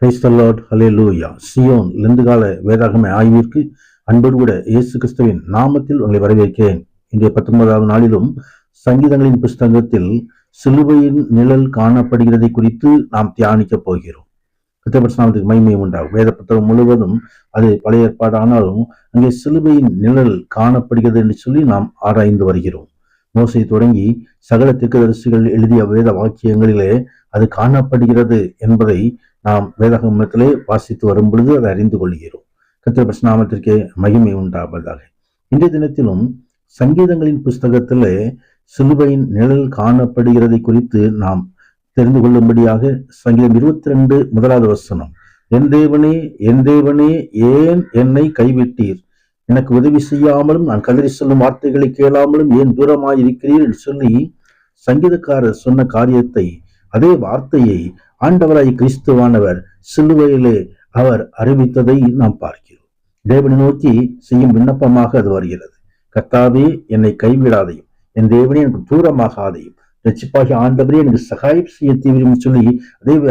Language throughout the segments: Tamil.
Price the lord, hallelujah. Zion லெந்துகால வேதாகம ஆய்விற்கு அன்போடு கூட இயேசு கிறிஸ்துவின் நாமத்தில் உங்களை வரவேற்கிறேன். இன்றைய 19வது நாளிலும் சங்கீதங்களின் புஸ்தகத்தில் சிலுவையின் நிழல் காணப்படுகிறதை குறித்து நாம் தியானிக்க போகிறோம். கர்த்தருக்கு மகிமை உண்டாகும். வேத புத்தகம் முழுவதும் அது பழைய ஏற்பாடு ஆனாலும் அங்கே சிலுவையின் நிழல் காணப்படுகிறது என்று சொல்லி நாம் ஆராய்ந்து வருகிறோம். மோசை தொடங்கி சகல தீர்க்கதரிசிகள் எழுதிய வேத வாக்கியங்களிலே அது காணப்படுகிறது என்பதை நாம் வேதாகமத்திலே வாசித்து வரும் பொழுது அதை அறிந்து கொள்கிறோம். கர்த்தருடைய நாமத்திற்கே மகிமை உண்டாவதாக. இன்றைய தினத்திலும் சங்கீதங்களின் புஸ்தகத்திலே சிலுவையின் நிழல் காணப்படுகிறதை குறித்து நாம் தெரிந்து கொள்ளும்படியாக சங்கீதம் 22 முதலாவது வசனம், என் தேவனே என் தேவனே ஏன் என்னை கைவிட்டீர், எனக்கு உதவி செய்யாமலும் நான் கதறி சொல்லும் வார்த்தைகளை கேளாமலும் ஏன் தூரமாய் இருக்கிறீர் என்று சொல்லி சங்கீதக்காரர் சொன்ன காரியத்தை, அதே வார்த்தையை ஆண்டவராய் கிறிஸ்துவானவர் சிலுவையிலே அவர் அறிவித்ததை நாம் பார்க்கிறோம். தேவனை நோக்கி செய்யும் விண்ணப்பமாக அது வருகிறது. கர்த்தாவே என்னை கைவிடாதையும், என் தேவனே எனக்கு தூரமாகாதையும், ரட்சிப்பாகி ஆண்டவரே எனக்கு சகாயம் செய்ய தீவிரம் சொல்லி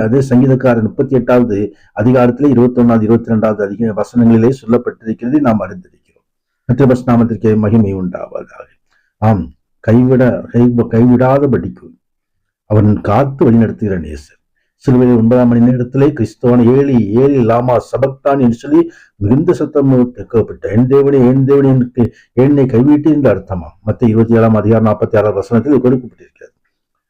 அதே சங்கீதக்காரர் 38வது அதிகாரத்திலே 21வது 22வது அதிக வசனங்களிலே சொல்லப்பட்டிருக்கிறது நாம் அறிந்திருக்கிறோம். கர்த்தருடைய நாமத்திற்கே மகிமை உண்டாவதாக. ஆம், கைவிடாதபடிக்கு அவன் காத்து வழிநடத்துகிற நேசர். சிலுவையில் 9ஆம் மணி நேரத்திலே கிறிஸ்துவான ஏலி ஏலி லாமா சபக்தான் என்று சொல்லி மிகுந்த சத்தம் கேட்கப்பட்ட என் தேவனே எனக்கு என்னை கைவிட்டு என்று அர்த்தமாம். மத்திய 27ஆம் அதிகாரம் 46வது வசனத்தில் கொடுக்கப்பட்டிருக்கிறது.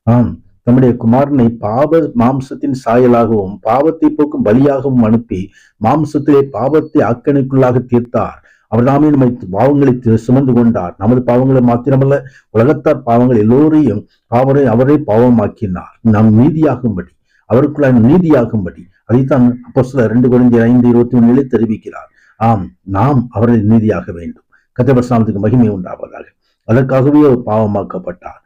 ஆம், தம்முடைய குமாரனை பாவ மாம்சத்தின் சாயலாகவும் பாவத்தை போக்கும் பலியாகவும் அனுப்பி மாம்சத்திலே பாவத்தை ஆக்கணிக்குள்ளாக தீர்த்தார். அவர் தாமே நம்மை பாவங்களை சுமந்து கொண்டார். நமது பாவங்களை மாத்திரமல்ல, உலகத்தார் பாவங்கள் எல்லோரையும் அவரே பாவமாக்கினார். நாம் நீதியாகும்படி, அவருக்குள்ள நீதியாகும்படி. அதைத்தான் அப்போஸ்தலர் 2 கொரிந்தியர் 5:21 தெரிவிக்கிறார். ஆம், நாம் அவரை நீதியாக வேண்டும். கர்த்தருடைய மகிமை உண்டாவதாக. அதற்காகவே அவர் பாவமாக்கப்பட்டார்.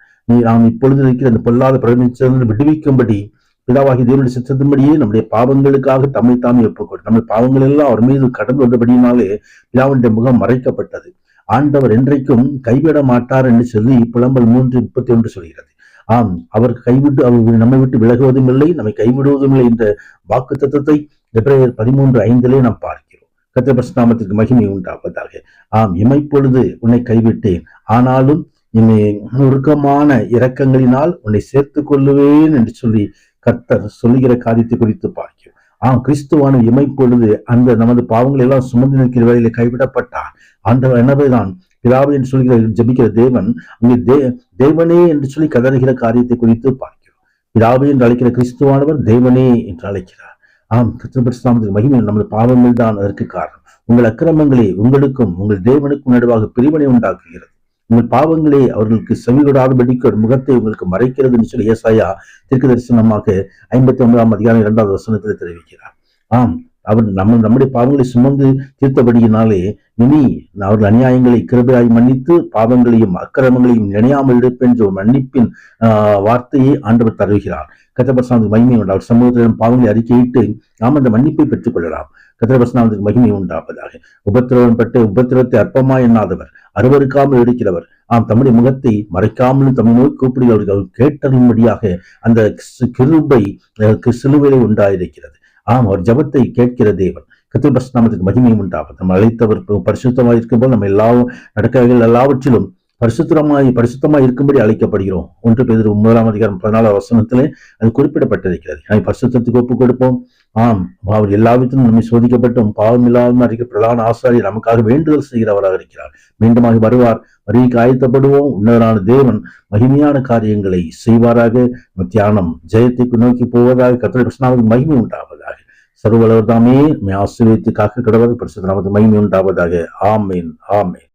நாம் இப்பொழுது இருக்கிற அந்த பொல்லாத பிரபஞ்சத்திலிருந்து விடுவிக்கும்படி பிதாவாகி தேவனுடைய சித்தத்தின்படியே நம்முடைய பாவங்களுக்காக தம்மை தாமே ஒப்புக்கொண்டு, நம்முடைய பாவங்கள் எல்லாம் அவர் மீது கடந்து வந்தபடியினாலே பிதாவுடைய முகம் மறைக்கப்பட்டது. ஆண்டவர் என்றைக்கும் கைவிட மாட்டார் என்று சொல்லி புலம்பல் 3:31 சொல்கிறது. ஆம், அவர் அவர் நம்மை விட்டு விலகுவதும் இல்லை, நம்மை கைவிடுவதும் இல்லை என்ற வாக்கு தத்தத்தை எபிரேயர் 13:5 நாம் பார்க்கிறோம். கர்த்தருடைய நாமத்திற்கு மகிமை உண்டாவதாக. ஆம், இமைப்பொழுது உன்னை கைவிட்டேன், ஆனாலும் என்னை உருக்கமான இரக்கங்களினால் உன்னை சேர்த்து கொள்ளுவேன் என்று சொல்லி கர்த்தர் சொல்லுகிற காரியத்தை குறித்து பார்க்கிறோம். கிறிஸ்துவான இமைப்பொழுது அந்த நமது பாவங்கள் எல்லாம் சுமந்து நிற்கிற வேளையில கைவிடப்பட்டார். ஆண்டவர் எனவேதான் பிதாவே என்று சொல்கிற ஜபிக்கிற தேவன் அங்கே தேவனே என்று சொல்லி கதறுகிற காரியத்தை குறித்து பார்க்கிறோம். பிதாவே என்று அழைக்கிற கிறிஸ்துவானவர் தேவனே என்று அழைக்கிறார். கர்த்தருடைய மகிமை நமது பாவங்கள் தான் அதற்கு காரணம். உங்கள் அக்கிரமங்களே உங்களுக்கும் உங்கள் தேவனுக்கும் நடுவாக பிரிவினை உண்டாக்குகிறது. உங்கள் பாவங்களே அவர்களுக்கு செவிகொடாதபடிக்கு ஒரு முகத்தை உங்களுக்கு மறைக்கிறது என்று சொல்லி ஏசாயா தீர்க்க தரிசனமாக 59ஆம் அதிகாரம் 2வது வசனத்தில் தெரிவிக்கிறார். ஆம், அவர் நம்முடைய பாவங்களை சுமந்து தீர்த்தபடியினாலே இனி அவர்கள் அநியாயங்களை கிருபையாய் மன்னித்து பாவங்களையும் அக்கிரமங்களையும் நினையாமல் இருப்பேன் என்ற மன்னிப்பின் வார்த்தையை ஆண்டவர் தருகிறார். கர்த்தர் மகிமை உண்டு. அவர் சமூகத்திடம் பாவங்களை அறிக்கையிட்டு நாம் அந்த மன்னிப்பை பெற்றுக் கொள்ளலாம். கர்த்தர் மகிமை உண்டாவதாக. உபத்திரவத்தை அற்பமா எண்ணாதவர், அருவருக்காமல் இருக்கிறவர், தம்முடைய முகத்தை மறைக்காமலும் தம்மை நோக்கி கூப்பிடுகிறவர்கள் அவர் கேட்டறியும்படியாக அந்த கிருபை சிலுவையிலே உண்டாயிருக்கிறது. அவர் ஜபத்தை கேட்கிற தேவன். கர்த்தர் நாமத்துக்கு மகிமை உண்டாவது. நம்ம அழைத்தவர் பரிசுத்தமாக இருக்கும்போது நம்ம நடக்கைகள் எல்லாவற்றிலும் பரிசுத்தமாய் இருக்கும்படி அழைக்கப்படுகிறோம். 1 பேதுரு 1:14 அது குறிப்பிடப்பட்டிருக்கிறது. பரிசுத்தத்துக்கு ஒப்புக் கொடுப்போம். அவர் எல்லாவற்றிலும் நம்மை சோதிக்கப்பட்டும் பாவம் இல்லாமல் அறிக்கை பிரதான ஆசாரி நமக்காக வேண்டுதல் செய்கிறவராக இருக்கிறார். மீண்டுமாக வருவார். வருகைக்கு ஆயத்தப்படுவோம். உன்னதரான தேவன் மகிமையான காரியங்களை செய்வாராக. தியானம் ஜெயத்தை நோக்கி போவதாக. கர்த்தருடைய மகிமை உண்டாவதாக. சர்வவல்லவர் தாமே ஆசீர்வதித்து காக்க கடவுள். பரிசுத்த நாமத்துக்கு மகிமை உண்டாவதாக. ஆமேன், ஆமேன்.